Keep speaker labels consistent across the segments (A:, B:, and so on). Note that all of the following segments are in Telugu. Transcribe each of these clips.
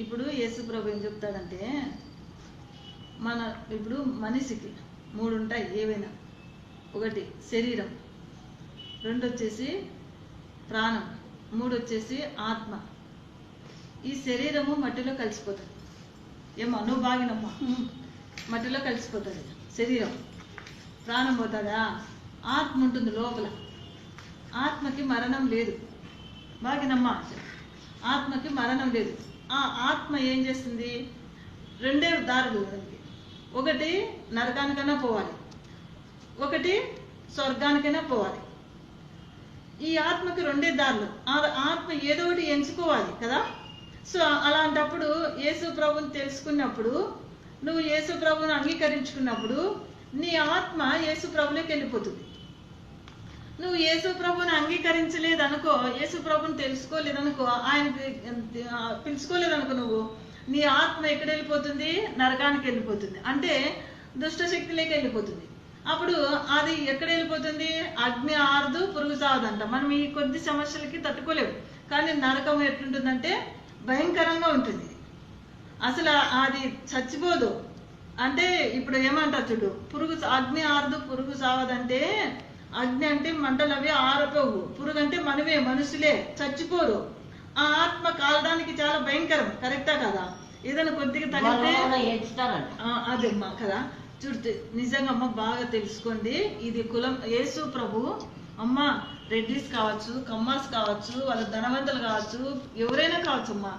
A: ఇప్పుడు యేసు ప్రభు ఏం చెప్తాడంటే, మన ఇప్పుడు మనిషికి 3 ఉంటాయి ఏవైనా. 1 శరీరం, 2 వచ్చేసి ప్రాణం, 3 వచ్చేసి ఆత్మ. ఈ శరీరము మట్టిలో కలిసిపోతుంది. ఏమో నువ్వు బాగినమ్మా, మట్టిలో కలిసిపోతుంది శరీరం. ప్రాణం పోతుందా? ఆత్మ ఉంటుంది లోపల. ఆత్మకి మరణం లేదు. బాగినమ్మా, ఆత్మకి మరణం లేదు. ఆ ఆత్మ ఏం చేస్తుంది? 2 దారులు దానికి. 1 నరకానికైనా పోవాలి, 1 స్వర్గానికైనా పోవాలి. ఈ ఆత్మకి 2 దారులు. ఆత్మ ఏదో ఒకటి ఎంచుకోవాలి కదా. సో అలాంటప్పుడు యేసు ప్రభుని తెలుసుకున్నప్పుడు, నువ్వు యేసు ప్రభుని అంగీకరించుకున్నప్పుడు నీ ఆత్మ యేసు ప్రభులోకి వెళ్ళిపోతుంది. నువ్వు యేసు ప్రభుని అంగీకరించలేదనుకో, యేసు ప్రభుని తెలుసుకోలేదనుకో, ఆయన పిలుచుకోలేదనుకో, నువ్వు నీ ఆత్మ ఎక్కడ వెళ్ళిపోతుంది? నరకానికి వెళ్ళిపోతుంది. అంటే దుష్టశక్తిలోకి వెళ్ళిపోతుంది. అప్పుడు అది ఎక్కడ వెళ్ళిపోతుంది? అగ్ని ఆరదు, పురుగు సావదంట. మనం ఈ కొద్ది సమస్యలకి తట్టుకోలేము. కానీ నరకం ఎట్లుంటుందంటే భయంకరంగా ఉంటుంది. అసలు అది చచ్చిపోదు. అంటే ఇప్పుడు ఏమంటారు చూడు, అగ్ని ఆరదు, పురుగు సావదంటే, అగ్ని అంటే మంటలు అవి ఆరపోవు, పురుగు అంటే మనమే మనుషులే, చచ్చిపోరు. ఆ ఆత్మ కాలడానికి చాలా భయంకరం. కరెక్టా కదా? ఏదైనా కొద్దిగా తగిలితే అదేమ్మా కదా. చూడు, నిజంగా అమ్మ బాగా తెలుసుకోండి. ఇది కులం. యేసు ప్రభు అమ్మ రెడ్డిస్ కావచ్చు, కమ్మాస్ కావచ్చు, వాళ్ళ ధనవంతులు కావచ్చు, ఎవరైనా కావచ్చు అమ్మా,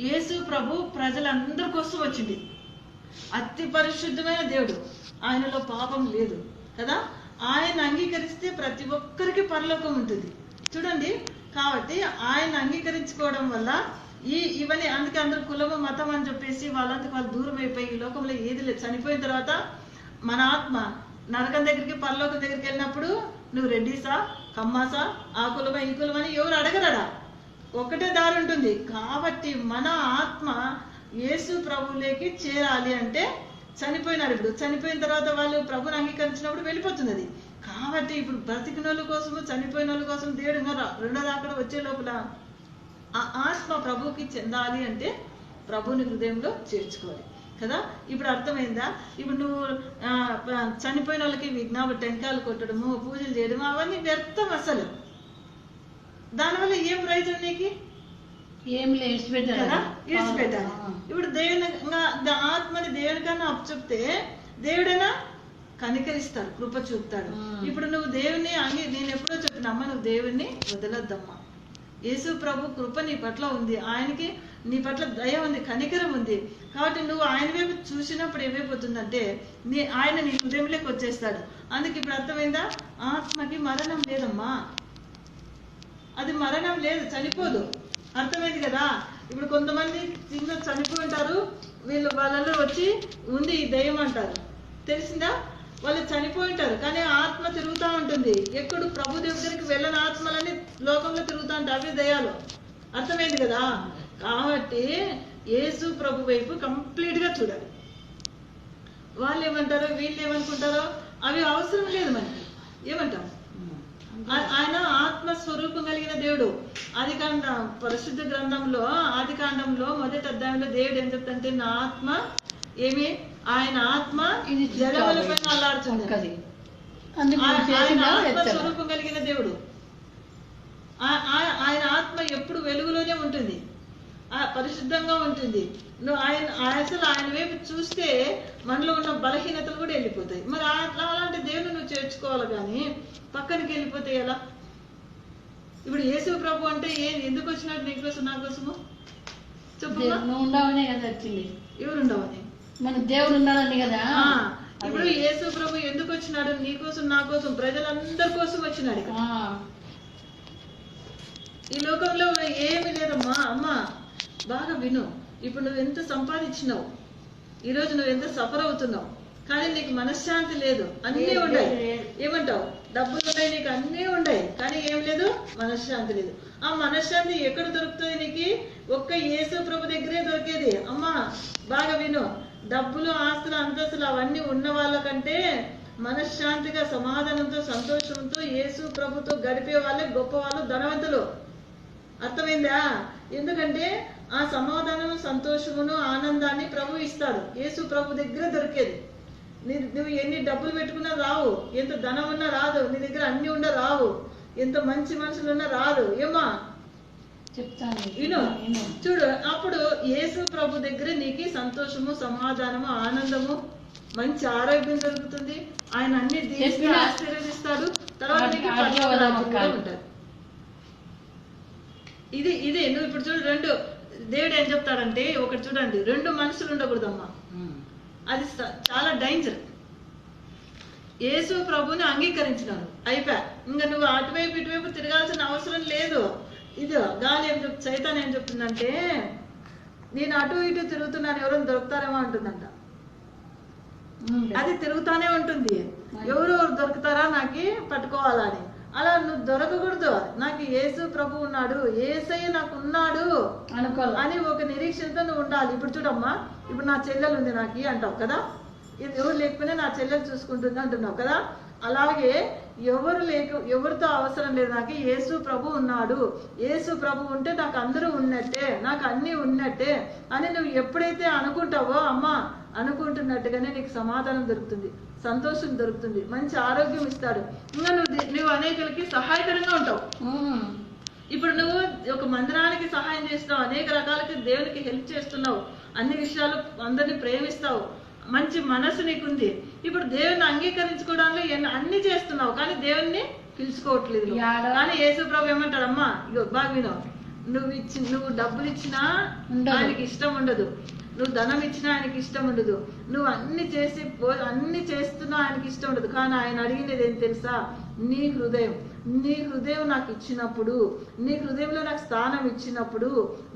A: యేసు ప్రభు ప్రజలందరి కోసం వచ్చింది. అతి పరిశుద్ధమైన దేవుడు, ఆయనలో పాపం లేదు కదా. ఆయన అంగీకరిస్తే ప్రతి ఒక్కరికి పరలోకం ఉంటుంది. చూడండి, కాబట్టి ఆయన అంగీకరించుకోవడం వల్ల ఇవన్నీ, అందుకే అందరూ కులము మతం అని చెప్పేసి వాళ్ళంతకు వాళ్ళు దూరం అయిపోయి ఈ లోకంలో ఏది లేదు. చనిపోయిన తర్వాత మన ఆత్మ నరకం దగ్గరికి, పరలోకం దగ్గరికి వెళ్ళినప్పుడు నువ్వు రెడ్డిసా, కమ్మాసా, ఆ కులమా, ఈ కులమని ఎవరు అడగరడా. ఒకటే దారి ఉంటుంది. కాబట్టి మన ఆత్మ యేసు ప్రభువులోకి చేరాలి అంటే చనిపోయినారు. ఇప్పుడు చనిపోయిన తర్వాత వాళ్ళు ప్రభుని అంగీకరించినప్పుడు వెళ్ళిపోతుంది అది. కాబట్టి ఇప్పుడు బ్రతికిన వాళ్ళ కోసము, చనిపోయిన వాళ్ళ కోసం దేవుడు రెండో రాకడ వచ్చే లోపల ఆ ఆత్మ ప్రభువుకి చెందాలి అంటే ప్రభుని హృదయంలో చేర్చుకోవాలి కదా. ఇప్పుడు అర్థమైందా? ఇప్పుడు నువ్వు చనిపోయిన వాళ్ళకి టెంకాయలు కొట్టడము, పూజలు చేయడము అవన్నీ వ్యర్థం. అసలు దానివల్ల ఏం ప్రయోజనం నీకు?
B: ఏం లేదు
A: కదా, ఇడిచిపెట్టాలి. ఇప్పుడు దేవుని ఆత్మని దేవునికన్నా అప్పచెప్తే దేవుడైనా కనికరిస్తాడు, కృప చూపుతాడు. ఇప్పుడు నువ్వు దేవుని నేను ఎప్పుడో చెప్పిన అమ్మ, నువ్వు దేవుణ్ణి వదలొద్దమ్మా. యేసు ప్రభు కృప నీ పట్ల ఉంది, ఆయనకి నీ పట్ల దయ ఉంది, కనికరం ఉంది. కాబట్టి నువ్వు ఆయన వైపు చూసినప్పుడు ఏమైపోతుందంటే ఆయన నీ హృదయంలోకి వచ్చేస్తాడు. అందుకే ఇప్పుడు అర్థమైందా? ఆత్మకి మరణం లేదమ్మా, అది మరణం లేదు, చనిపోదు. అర్థమైంది కదా. ఇప్పుడు కొంతమంది చనిపోయి ఉంటారు, వాళ్ళలో వచ్చి ఉంది దయ్యం అంటారు. తెలిసిందా? వాళ్ళు చనిపోయి ఉంటారు, కానీ ఆత్మ తిరుగుతూ ఉంటుంది. ఎప్పుడు ప్రభు దేవుడి దగ్గరికి వెళ్ళని ఆత్మలన్నీ లోకంలో తిరుగుతూ ఉంటాయి, అవి దయ్యాలు. అర్థమైంది కదా. కాబట్టి యేసు ప్రభు వైపు కంప్లీట్ గా చూడాలి. వాళ్ళు ఏమంటారో, వీళ్ళు ఏమనుకుంటారో అవి అవసరం లేదు మనకి. ఏమంటాం? ఆయన ఆత్మ స్వరూపం కలిగిన దేవుడు. పరిశుద్ధ గ్రంథంలో ఆదికాండంలో 1వ అధ్యాయంలో దేవుడు ఏం చెప్తాడంటే, నా ఆత్మ ఆయన ఆత్మ జలములపైన అల్లాడుతుంది. ఆయన ఆత్మ స్వరూపం కలిగిన దేవుడు. ఆయన ఆత్మ ఎప్పుడు వెలుగులోనే ఉంటుంది, పరిశుద్ధంగా ఉంటుంది. నువ్వు అసలు ఆయన వైపు చూస్తే మనలో ఉన్న బలహీనతలు కూడా వెళ్ళిపోతాయి. మరి అలాంటి దేవుని నువ్వు చేర్చుకోవాలి, కానీ పక్కనకి వెళ్ళిపోతే ఎలా? ఇప్పుడు యేసు ప్రభు అంటే ఎందుకు వచ్చినాడు? నీకోసం, నా కోసము చెప్పు.
B: ఉండవనే కదా వచ్చింది.
A: ఎవరు ఉండవని?
B: మన దేవుడు ఉండాలని కదా.
A: ఇప్పుడు యేసు ప్రభు ఎందుకు వచ్చినాడు? నీ కోసం, నా కోసం, ప్రజలందరి కోసం వచ్చినాడు. ఈ లోకంలో ఏమి లేదమ్మా. అమ్మా బాగా విను. ఇప్పుడు నువ్వు ఎంత సంపాదించినావు, ఈరోజు నువ్వు ఎంత సఫర్ అవుతున్నావు, కానీ నీకు మనశ్శాంతి లేదు. అన్నీ ఉన్నాయి. ఏమంటావు? డబ్బులు ఉన్నాయి, నీకు అన్నీ ఉన్నాయి, కానీ ఏం లేదు, మనశ్శాంతి లేదు. ఆ మనశ్శాంతి ఎక్కడ దొరుకుతుంది నీకు? ఒక్క యేసు ప్రభు దగ్గరే దొరికేది. అమ్మా బాగా విను. డబ్బులు, ఆస్తులు, అంతస్తులు అవన్నీ ఉన్న వాళ్ళకంటే మనశ్శాంతిగా, సమాధానంతో, సంతోషంతో యేసు ప్రభుతో గడిపే వాళ్ళే గొప్ప వాళ్ళు, ధనవంతులు. అర్థమైందా? ఎందుకంటే ఆ సమాధానము, సంతోషమును, ఆనందాన్ని ప్రభు ఇస్తాడు. యేసు ప్రభు దగ్గర దొరికేది. నువ్వు ఎన్ని డబ్బులు పెట్టుకున్నా రావు, ఎంత ధనం ఉన్నా రాదు, నీ దగ్గర అన్ని ఉన్నా రావు, ఎంత మంచి మనుషులు ఉన్నా రాదు. ఏమా
B: చెప్తాను
A: విను, చూడు. అప్పుడు యేసు ప్రభు దగ్గర నీకు సంతోషము, సమాధానము, ఆనందము, మంచి ఆరోగ్యం దొరుకుతుంది. ఆయన అన్ని దీనికి ఆశీర్వదిస్తాడు. తర్వాత నీకు పరలోక రాజ్యం కూడా ఉంటుంది. ఇది నువ్వు ఇప్పుడు చూడు. రెండు దేవుడు ఏం చెప్తాడంటే, ఒకటి చూడండి, రెండు మనుషులు ఉండకూడదమ్మా. అది చాలా డేంజర్. యేసు ప్రభుని అంగీకరించినాను, అయిపోయా. ఇంకా నువ్వు అటువైపు ఇటువైపు తిరగాల్సిన అవసరం లేదు. ఇది గాలి ఏం సైతాన్ ఏం చెప్తుందంటే, నేను అటు ఇటు తిరుగుతున్నాను, ఎవరైనా దొరుకుతారేమో అంటుందంట. అది తిరుగుతానే ఉంటుంది, ఎవరు దొరుకుతారా నాకు పట్టుకోవాలని. అలా నువ్వు దొరకకూడదు. నాకు యేసు ప్రభు ఉన్నాడు, యేసయ్య నాకు ఉన్నాడు అని ఒక నిరీక్షణతో నువ్వు ఉండాలి. ఇప్పుడు చూడమ్మా, ఇప్పుడు నా చెల్లెలు ఉంది నాకు అంటావు కదా, ఎవరు లేకపోయినా నా చెల్లెలు చూసుకుంటుంది అంటున్నావు కదా. అలాగే ఎవరితో అవసరం లేదు, నాకు యేసు ప్రభు ఉన్నాడు, యేసు ప్రభు ఉంటే నాకు అందరూ ఉన్నట్టే, నాకు అన్ని ఉన్నట్టే అని నువ్వు ఎప్పుడైతే అనుకుంటావో, అమ్మా అనుకుంటున్నట్టుగానే నీకు సమాధానం దొరుకుతుంది, సంతోషం దొరుకుతుంది, మంచి ఆరోగ్యం ఇస్తాడు. ఇంకా నువ్వు అనేకలకి సహాయకరంగా ఉంటావు. ఇప్పుడు నువ్వు ఒక మందిరానికి సహాయం చేస్తున్నావు, అనేక రకాలకి దేవునికి హెల్ప్ చేస్తున్నావు, అన్ని విషయాలు అందరినీ ప్రేమిస్తావు, మంచి మనసు నీకుంది. ఇప్పుడు దేవుని అంగీకరించుకోవడానికి అన్ని చేస్తున్నావు, కానీ దేవుణ్ణి పిలుచుకోవట్లేదు. కానీ యేసు ప్రభు ఏమంటాడు, అమ్మా ఇగో బాగా విను, నువ్వు డబ్బులు ఇచ్చినా ఆయనకి ఇష్టం ఉండదు, నువ్వు ధనం ఇచ్చినా ఆయనకి ఇష్టం ఉండదు, నువ్వు అన్ని చేస్తున్నా ఆయనకి ఇష్టం ఉండదు. కానీ ఆయన అడిగినది ఏం తెలుసా, నీ హృదయం నాకు ఇచ్చినప్పుడు, నీ హృదయంలో నాకు స్థానం ఇచ్చినప్పుడు,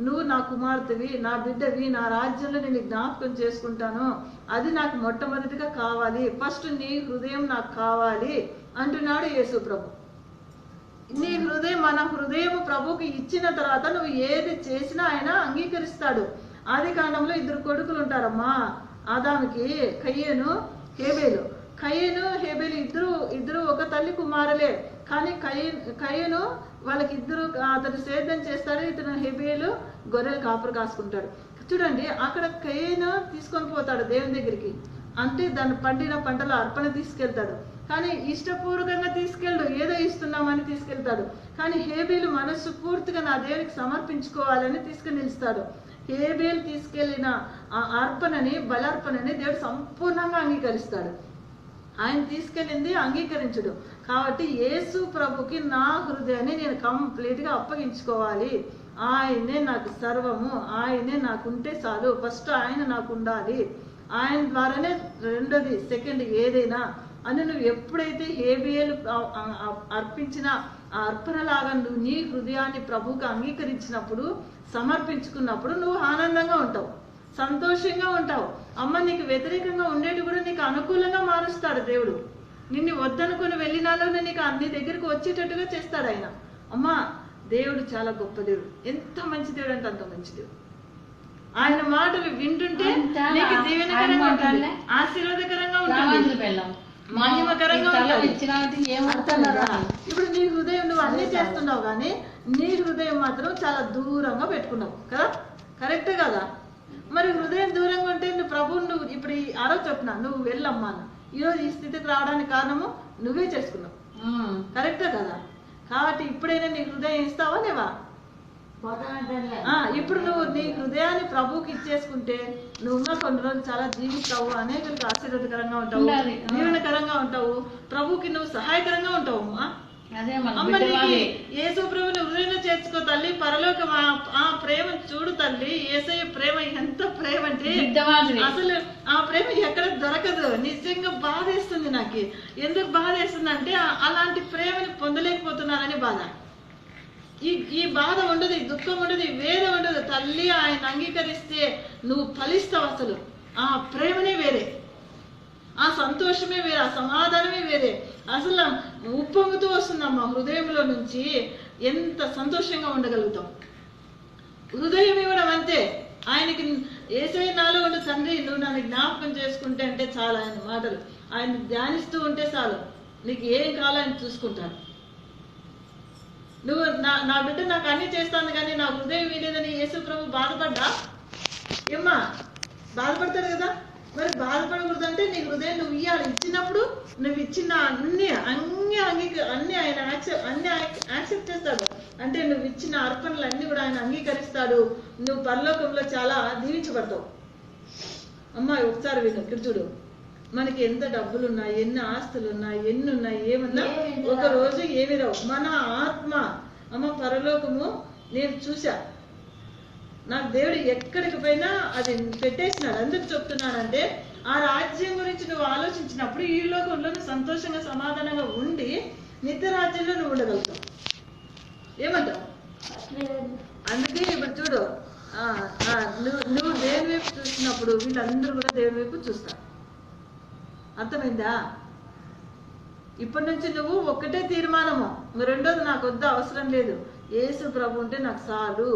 A: నువ్వు నా కుమార్తెవి, నా బిడ్డవి, నా రాజ్యంలో నేను జ్ఞాపకం చేసుకుంటాను, అది నాకు మొట్టమొదటిగా కావాలి, ఫస్ట్ నీ హృదయం నాకు కావాలి అంటున్నాడు యేసు ప్రభు. నీ మన హృదయం ప్రభుకి ఇచ్చిన తర్వాత నువ్వు ఏది చేసినా ఆయన అంగీకరిస్తాడు. ఆది కాండంలో 2 కొడుకులు ఉంటారమ్మా ఆదాముకి, కయ్యేను హేబేలు ఇద్దరు ఒక తల్లి కుమారులే. కానీ కయ్యను వాళ్ళకి అతను సేద్యం చేస్తాడు, ఇతను హేబేలు గొర్రెలు కాపురు కాసుకుంటాడు. చూడండి, అక్కడ కయ్యను తీసుకొని పోతాడు దేవుని దగ్గరికి, అంటే దాన్ని పండిన పంటల అర్పణ తీసుకెళ్తాడు. కానీ ఇష్టపూర్వకంగా తీసుకెళ్ళడు, ఏదో ఇస్తున్నామని తీసుకెళ్తాడు. కానీ హేబేలు మనస్సు పూర్తిగా నా దేవునికి సమర్పించుకోవాలని తీసుకుని నిలుస్తాడు. హేబేలు తీసుకెళ్లిన ఆ బలార్పణని దేవుడు సంపూర్ణంగా అంగీకరిస్తాడు. ఆయన తీసుకెళ్ళింది అంగీకరించడు. కాబట్టి యేసు ప్రభుకి నా హృదయాన్ని నేను కంప్లీట్గా అప్పగించుకోవాలి. ఆయనే నాకు సర్వము, ఆయనే నాకుంటే చాలు, ఫస్ట్ ఆయన నాకు ఉండాలి, ఆయన ద్వారానే రెండోది సెకండ్ ఏదైనా అని నువ్వు ఎప్పుడైతే హేబేలు అర్పించిన ఆ అర్పణలాగా నువ్వు నీ హృదయాన్ని ప్రభువుకి అంగీకరించినప్పుడు, సమర్పించుకున్నప్పుడు నువ్వు ఆనందంగా ఉంటావు, సంతోషంగా ఉంటావు. అమ్మ నీకు వ్యతిరేకంగా ఉండేది కూడా నీకు అనుకూలంగా మారుస్తాడు దేవుడు. నిన్ను వద్దనుకుని వెళ్ళినాలో నీకు నీ దగ్గరికి వచ్చేటట్టుగా చేస్తాడు ఆయన. అమ్మ దేవుడు చాలా గొప్ప దేవుడు, ఎంత మంచి దేవుడు అంటే అంత మంచి దేవుడు. ఆయన మాటలు వింటుంటే నీకు దీవెనకరంగా ఉంటుంది, ఆశీర్వాదకరంగా ఉంటుంది, మహిమకరంగా ఉంటుంది. ఇప్పుడు నీ హృదయం నువ్వు అన్ని చేస్తున్నావు, కానీ నీ హృదయం మాత్రం చాలా దూరంగా పెట్టుకున్నావు కదా, కరెక్ట్ కదా? మరి హృదయం దూరంగా ఉంటే నువ్వు ప్రభువును నువ్వు ఇప్పుడు ఆరో చెప్పిన నువ్వు వెళ్ళమ్మా, ఈరోజు ఈ స్థితికి రావడానికి కారణము నువ్వే చేసుకున్నావు, కరెక్టే కదా? కాబట్టి ఇప్పుడైనా నీ హృదయం ఇస్తావా లేవా? ఇప్పుడు నువ్వు నీ హృదయాన్ని ప్రభువుకి ఇచ్చేసుకుంటే నువ్వు ఉన్న కొన్ని రోజులు చాలా జీవిస్తావు, అనేకరికి ఆశీర్వాదకరంగా ఉంటావు, దీవెనకరంగా ఉంటావు, ప్రభువుకి నువ్వు సహాయకరంగా ఉంటావు. అమ్మ నీకు యేసు ప్రభుని హృదయంలో చేర్చుకో తల్లి, పరలోకం ఆ ప్రేమ చూడు తల్లి. యేసయ్య ప్రేమ ఎంత ప్రేమ అంటే అసలు ఆ ప్రేమ ఎక్కడ దొరకదు. నిజంగా బాధేస్తుంది నాకు. ఎందుకు బాధేస్తుంది అంటే అలాంటి ప్రేమని పొందలేకపోతున్నానని బాధ. ఈ బాధ ఉండదు, ఈ దుఃఖం ఉండదు, ఈ వేద ఉండదు. తల్లి ఆయన అంగీకరిస్తే నువ్వు ఫలిస్తావు. అసలు ఆ ప్రేమనే వేరే, ఆ సంతోషమే వేరే, ఆ సమాధానమే వేరే. అసలు ఉప్పొంగుతూ వస్తుందమ్మా హృదయంలో నుంచి. ఎంత సంతోషంగా ఉండగలుగుతాం. హృదయం ఇవ్వడం అంతే. ఆయనకి యేసయ్య నాలో ఉండు తండ్రి, నువ్వు నన్ను జ్ఞాపకం చేసుకుంటే అంటే చాలు. ఆయన మాటలు ఆయన ధ్యానిస్తూ ఉంటే చాలు, నీకు ఏం కావాలో ఆయన చూసుకుంటాడు. నువ్వు నా బిడ్డ నాకు అన్ని చేస్తాను కానీ నా హృదయం వీలేదని యేసు ప్రభు బాధపడ్డా ఏమ్మా? బాధపడతాడు కదా. మరి బాధపడకూడదు అంటే నీ హృదయం నువ్వు ఇవ్వాలి. ఇచ్చినప్పుడు నువ్వు ఇచ్చిన అన్ని ఆయన యాక్సెప్ట్ చేస్తాడు. అంటే నువ్వు ఇచ్చిన అర్పణలు అన్ని కూడా ఆయన అంగీకరిస్తాడు. నువ్వు పరలోకంలో చాలా దీవించబడతావు. అమ్మాయి ఒకసారి విను, ఇక్కడ చూడు. మనకి ఎంత డబ్బులు ఉన్నాయి, ఎన్ని ఆస్తులు ఉన్నాయి, ఎన్ని ఉన్నాయి, ఏమన్నా ఒక రోజు ఏమి రావు. మన ఆత్మ అమ్మ పరలోకము నేను చూసా. నాకు దేవుడు ఎక్కడికి పోయినా అది పెట్టేసినాడు. ఎందుకు చెప్తున్నానంటే ఆ రాజ్యం గురించి నువ్వు ఆలోచించినప్పుడు ఈ లోకంలో నువ్వు సంతోషంగా సమాధానంగా ఉండి నిత్య రాజ్యంలో నువ్వు ఉండగలుగుతావు. ఏమంటావు? అందుకే ఇప్పుడు చూడు, నువ్వు దేవుని వైపు చూసినప్పుడు వీళ్ళందరూ కూడా దేవుని వైపు చూస్తారు. అర్థమైందా? ఇప్పటి నుంచి నువ్వు ఒక్కటే తీర్మానము, రెండోది నాకు వద్దు, అవసరం లేదు, యేసు ప్రభు ఉంటే నాకు చాలు,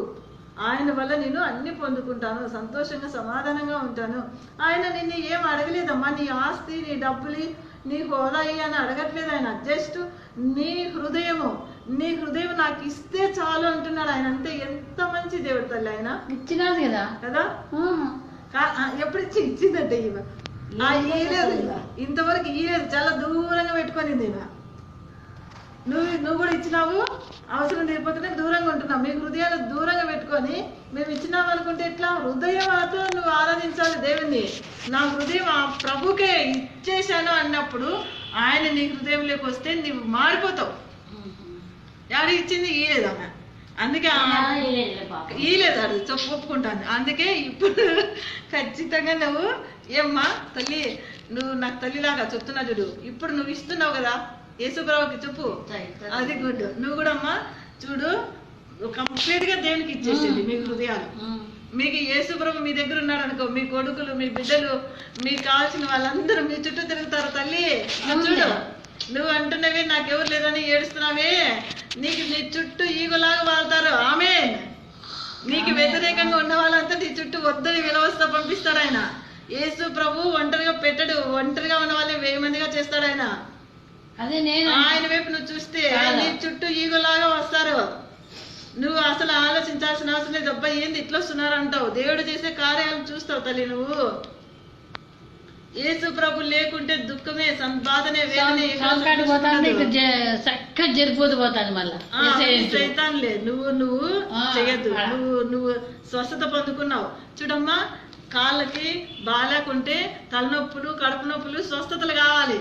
A: ఆయన వల్ల నేను అన్ని పొందుకుంటాను, సంతోషంగా సమాధానంగా ఉంటాను. ఆయన నిన్ను ఏం అడగలేదమ్మా, నీ ఆస్తి, నీ డబ్బులు, నీ హోదా అని అడగట్లేదు ఆయన. జస్ట్ నీ హృదయం నాకు ఇస్తే చాలు అంటున్నాడు ఆయన. అంతే. ఎంత మంచి దేవుడు తల్లి ఆయన.
B: ఇచ్చినాడు కదా
A: కదా. ఎప్పుడు ఇచ్చిందంటే ఇయ్యలేదు, ఇంతవరకు ఇయ్యలేదు, చాలా దూరంగా పెట్టుకొని నువ్వు కూడా ఇచ్చినావు. అవసరం లేకపోతే దూరంగా ఉంటున్నావు. మీ హృదయాలు దూరంగా పెట్టుకొని మేము ఇచ్చినాం అనుకుంటే ఎట్లా? హృదయంతో నువ్వు ఆరాధించాలి దేవుణ్ణి. నా హృదయం ఆ ప్రభుకే ఇచ్చేసాను అన్నప్పుడు ఆయన నీ హృదయంలోకి వస్తే నువ్వు మారిపోతావు. ఎవరు ఇచ్చింది ఇయ్యలేదమ్మా, అందుకే ఇయ్యలేదు, అది ఒప్పుకుంటాను. అందుకే ఇప్పుడు ఖచ్చితంగా నువ్వు ఏమ్మా తల్లి, నువ్వు నాకు తల్లిలాగా చెప్తున్నా చూడు. ఇప్పుడు నువ్వు ఇస్తున్నావు కదా యేసుప్రభుకి, చెప్పు. అది గుడ్. నువ్వు కూడా అమ్మా చూడు, కంప్లీట్ గా దేవునికి ఇచ్చేసింది మీ హృదయాలు. మీకు యేసుప్రభు మీ దగ్గర ఉన్నాడు అనుకో, మీ కొడుకులు, మీ బిడ్డలు, మీకు కావాల్సిన వాళ్ళందరూ మీ చుట్టూ తిరుగుతారు తల్లి. చూడు, నువ్వు అంటున్నవే నాకెవరు లేదని ఏడుస్తున్నావే, నీకు నీ చుట్టూ ఈగలాగా వాళ్తారు. ఆమె నీకు వ్యతిరేకంగా ఉన్న వాళ్ళంతా నీ చుట్టూ వద్దని విలవస్తా పంపిస్తాడు ఆయన. యేసు ప్రభు ఒంటరిగా పెట్టడు, ఒంటరిగా ఉన్న వాళ్ళని 1000 మందిగా చేస్తాడు ఆయన. ఆయన వైపు నువ్వు చూస్తే నీ చుట్టూ ఈగలాగా వస్తారు. నువ్వు అసలు ఆలోచించాల్సిన అవసరం లేదు. అబ్బాయి ఏంది ఇట్లా వస్తున్నారు అంటావు. దేవుడు చేసే కార్యాలను చూస్తావు తల్లి నువ్వు. యేసు ప్రభు లేకుంటే దుఃఖమే, సంపాదనే, వేదనే. సైతాన్లే నువ్వు చేయద్దు. నువ్వు స్వస్థత పొందుకున్నావు చూడమ్మా. కాళ్ళకి బాగాలేకుంటే తలనొప్పులు, కడుపు నొప్పులు, స్వస్థతలు కావాలి.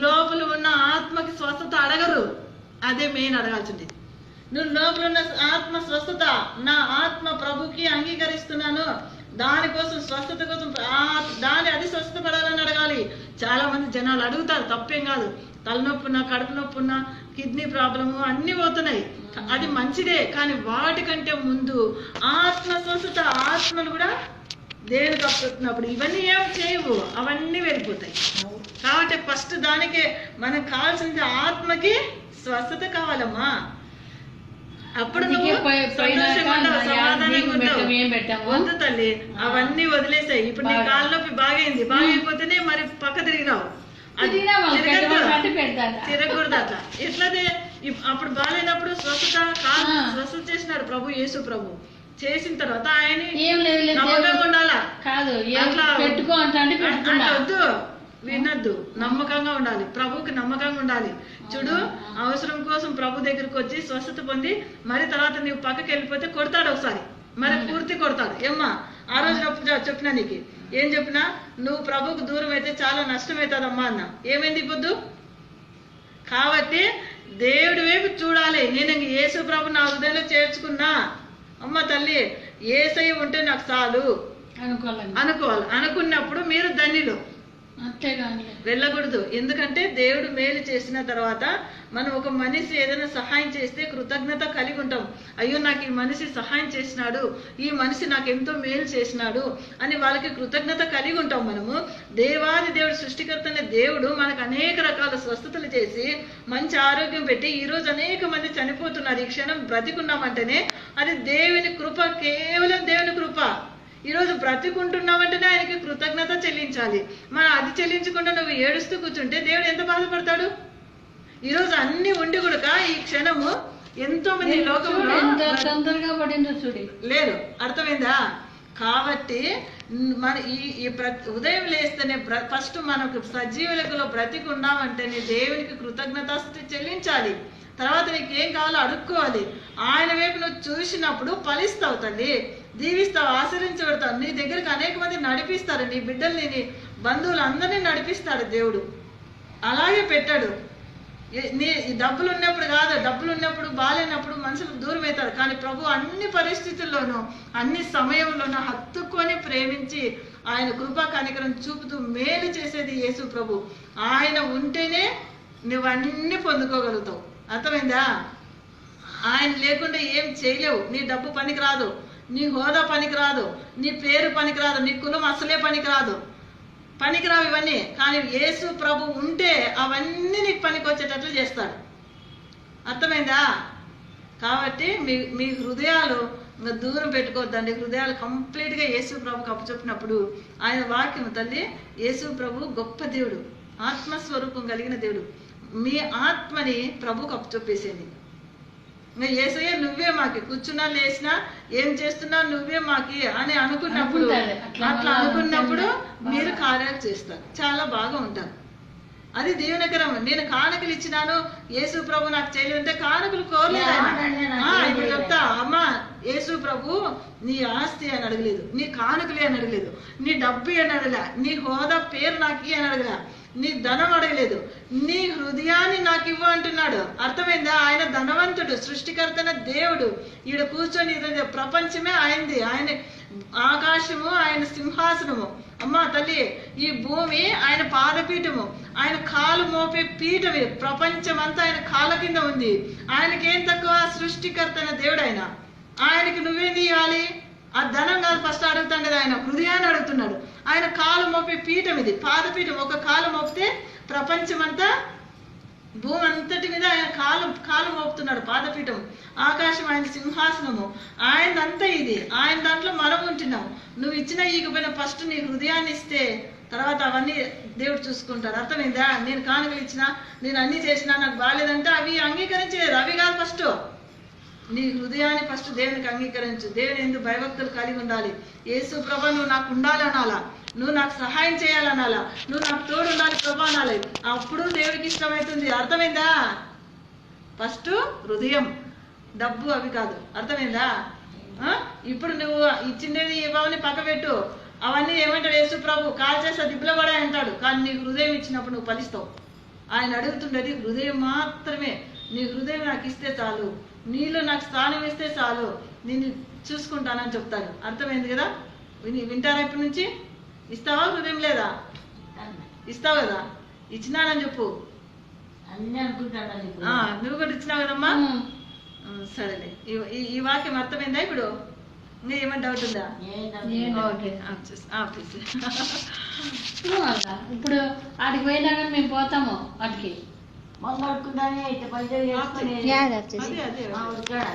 A: లోపల ఉన్న ఆత్మకి స్వస్థత అడగరు. అదే మెయిన్ అడగాల్సింది. నువ్వు లోపల ఉన్న ఆత్మ స్వస్థత, నా ఆత్మ ప్రభుకి అంగీకరిస్తున్నాను, దానికోసం స్వస్థత కోసం అది స్వస్థత పడాలని అడగాలి. చాలా మంది జనాలు అడుగుతారు, తప్పేం కాదు. తలనొప్పున్నా, కడుపు నొప్పున్నా, కిడ్నీ ప్రాబ్లము అన్ని పోతున్నాయి. అది మంచిదే, కానీ వాటికంటే ముందు ఆత్మ స్వస్థత, ఆత్మను కూడా దేవునికి అప్పుతున్నప్పుడు ఇవన్నీ ఏం చేయవు, అవన్నీ వెళ్ళిపోతాయి. కాబట్టి ఫస్ట్ దానికే మనకు కావాల్సింది ఆత్మకి స్వస్థత కావాలమ్మా. అప్పుడు వద్దు తల్లి, అవన్నీ వదిలేసాయి. ఇప్పుడు నీ కాళ్ళ నొప్పి బాగైంది, బాగైపోతేనే మరి పక్క తిరిగినావు. తిరగకూడదు అట్లా. ఎట్లదే అప్పుడు బాగాలేనప్పుడు స్వస్థత చేసినాడు ప్రభు, యేసు ప్రభు. చేసిన తర్వాత ఆయన నమ్మకంగా ఉండాలా, వద్దు వినద్దు, నమ్మకంగా ఉండాలి, ప్రభుకి నమ్మకంగా ఉండాలి. చూడు, అవసరం కోసం ప్రభు దగ్గరికి వచ్చి స్వస్థత పొంది మరి తర్వాత నువ్వు పక్కకి వెళ్ళిపోతే కొడతాడు ఒకసారి, మరి పూర్తి కొడతాడు. ఏమ్మా ఆ రోజు చెప్పినా నీకు ఏం చెప్పినా, నువ్వు ప్రభుకు దూరం అయితే చాలా నష్టం అవుతుందమ్మా అన్న. ఏమైంది పొద్దు? కాబట్టి దేవుడి వైపు చూడాలి. నేను యేసు ప్రభు నా హృదయంలో చేర్చుకున్నా అమ్మ తల్లి, యేసయ్య ఉంటే నాకు చాలు అనుకోవాలి. అనుకున్నప్పుడు మీరు ధన్యులు. వెళ్ళకూడదు. ఎందుకంటే దేవుడు మేలు చేసిన తర్వాత మనం ఒక మనిషి ఏదైనా సహాయం చేస్తే కృతజ్ఞత కలిగి ఉంటాం. అయ్యో నాకు ఈ మనిషి సహాయం చేసినాడు, ఈ మనిషి నాకు ఎంతో మేలు చేసినాడు అని వాళ్ళకి కృతజ్ఞత కలిగి ఉంటాం. మనము దేవాది దేవుడు, సృష్టికర్త అనే దేవుడు మనకు అనేక రకాల స్వస్థతలు చేసి మంచి ఆరోగ్యం పెట్టి ఈ రోజు అనేక మంది చనిపోతున్నారు. ఈ క్షణం బ్రతికున్నామంటేనే అది దేవుని కృప, కేవలం దేవుని కృప. ఈరోజు బ్రతికుంటున్నావంటేనే ఆయనకి కృతజ్ఞత చెల్లించాలి. మనం అది చెల్లించకుండా నువ్వు ఏడుస్తూ కూర్చుంటే దేవుడు ఎంత బాధపడతాడు? ఈరోజు అన్ని ఉండి కూడా ఈ క్షణము ఎంతో మంది
B: చూడు
A: లోకంలో
B: ఎంత తొందరగా పడిందో చూడు.
A: లేరు. అర్థమైందా? కాబట్టి మన ఈ ఉదయం లేస్తేనే ఫస్ట్ మనకు సజీవులలో బ్రతికి ఉన్నామంటేనే దేవునికి కృతజ్ఞతాస్తుతి చెల్లించాలి. తర్వాత నీకు ఏం కావాలో అడుక్కోవాలి. ఆయన వైపు నువ్వు చూసినప్పుడు ఫలిస్తావు తల్లి, దీవిస్తావు, ఆశ్రయించబడతావు. నీ దగ్గరికి అనేక మంది నడిపిస్తారు, నీ బిడ్డల్ని, నీ బంధువులు అందరినీ నడిపిస్తాడు దేవుడు. అలాగే పెట్టాడు. నీ డబ్బులు ఉన్నప్పుడు కాదు, డబ్బులు ఉన్నప్పుడు బాగాలేనప్పుడు మనుషులు దూరం అవుతారు. కానీ ప్రభు అన్ని పరిస్థితుల్లోనూ అన్ని సమయంలోనూ హత్తుకొని ప్రేమించి ఆయన కృపా కనికరం చూపుతూ మేలు చేసేది యేసు ప్రభు. ఆయన ఉంటేనే నువ్వన్నీ పొందుకోగలుగుతావు. అర్థమైందా? ఆయన లేకుండా ఏం చేయలేవు. నీ డబ్బు పనికిరాదు, నీ హోదా పనికిరాదు, నీ పేరు పనికిరాదు, నీ కులం అసలే పనికిరాదు, పనికిరావు ఇవన్నీ. కానీ యేసు ప్రభు ఉంటే అవన్నీ నీకు పనికి వచ్చేటట్లు చేస్తాడు. అర్థమైందా? కాబట్టి మీ హృదయాలు ఇంకా దూరం పెట్టుకోవద్దండి. హృదయాలు కంప్లీట్గా యేసు ప్రభుకి అప్పచెప్పినప్పుడు ఆయన వాక్యం తల్లి, యేసు ప్రభు గొప్ప దేవుడు, ఆత్మస్వరూపం కలిగిన దేవుడు. మీ ఆత్మని ప్రభుకు అప్పచెప్పేసేది. ఇంకా యేసయ్య నువ్వే మాకి, కూర్చున్నా లేచినా ఏం చేస్తున్నా నువ్వే మాకి అని అనుకున్నప్పుడు, అట్లా అనుకున్నప్పుడు మీరు కార్యాలు చేస్తారు, చాలా బాగా ఉంటారు. అది దీవెనకరం. నేను కానుకలు ఇచ్చినాను, యేసు ప్రభు నాకు చేయలేదంటే కానుకలు కోరలేదు ఆయన. ఇప్పుడు చెప్తా అమ్మా, యేసు ప్రభు నీ ఆస్తి అని అడగలేదు, నీ కానుకలే అని అడగలేదు, నీ డబ్బు అని అడగలే, నీ హోదా పేరు నాకు అని అడగలే, నీ ధనం అడగలేదు, నీ హృదయాన్ని నాకు ఇవ్వ అంటున్నాడు. అర్థమైందా? ఆయన ధనవంతుడు, సృష్టికర్తన దేవుడు. ఈడ కూర్చొని ప్రపంచమే ఆయనది, ఆయన ఆకాశము ఆయన సింహాసనము. అమ్మా తల్లి, ఈ భూమి ఆయన పాదపీఠము, ఆయన కాలు మోపే పీఠమే. ప్రపంచం అంతా ఆయన కాళ్ళ కింద ఉంది. ఆయనకేం తక్కువ? సృష్టికర్తన దేవుడు ఆయన. ఆయనకి నువ్వేంది ఇవ్వాలి? ఆ ధనం కాదు ఫస్ట్ అడుగుతాం కదా, ఆయన హృదయాన్ని అడుగుతున్నాడు. ఆయన కాలు మోపే పీఠం ఇది, పాదపీఠం. ఒక కాలు మోపితే ప్రపంచం అంతా, భూమి అంతటి మీద ఆయన కాలు మోపుతున్నాడు, పాదపీఠం. ఆకాశం ఆయన సింహాసనము, ఆయనంతా ఇది. ఆయన దాంట్లో మనం ఉంటున్నాం. నువ్వు ఇచ్చిన ఈకపోయినా ఫస్ట్ నీ హృదయాన్ని ఇస్తే తర్వాత అవన్నీ దేవుడు చూసుకుంటాడు. అర్థమైందా? నేను కానుకలు ఇచ్చినా, నేను అన్ని చేసినా, నాకు బాగాలేదంటే అవి అంగీకరించలేదు. అవి కాదు, ఫస్ట్ నీ హృదయాన్ని ఫస్ట్ దేవునికి అంగీకరించు. దేవుని ఎందుకు భయభక్తులు కలిగి ఉండాలి. యేసు ప్రభా నువ్వు నాకు ఉండాలనాలా, నువ్వు నాకు సహాయం చేయాలనాలా, నువ్వు నాకు తోడు ఉండాలి ప్రభా అనాలి. అప్పుడు దేవుడికి ఇష్టమవుతుంది. అర్థమైందా? ఫస్ట్ హృదయం, డబ్బు అవి కాదు. అర్థమైందా? ఇప్పుడు నువ్వు ఇచ్చిండేది ఇవ్వని పక్క పెట్టు. అవన్నీ ఏమంటాడు యేసు ప్రభు? కాల్ చేస్తా దిబ్బలో పడే అంటాడు. కానీ నీ హృదయం ఇచ్చినప్పుడు నువ్వు ఫలిస్తావు. ఆయన అడుగుతుండేది హృదయం మాత్రమే. నీ హృదయం నాకు ఇస్తే చాలు, నీలో నాకు స్థానం ఇస్తే చాలు, నేను చూసుకుంటానని చెప్తాడు. అర్థమైంది కదా? వింటారా? ఇప్పటి నుంచి ఇస్తావా? హృదయం లేదా? ఇస్తావు కదా? ఇచ్చినానని చెప్పు. నువ్వు కూడా ఇచ్చినావు కదమ్మా? సరేలే. ఈ వాక్యం అర్థమైందా? ఇప్పుడు ఇంకా ఏమైనా డౌట్ ఉందా? ఓకే,
B: ఇప్పుడు ఆడికి పోయినా కానీ మేము పోతాము. వాటికి
A: అదే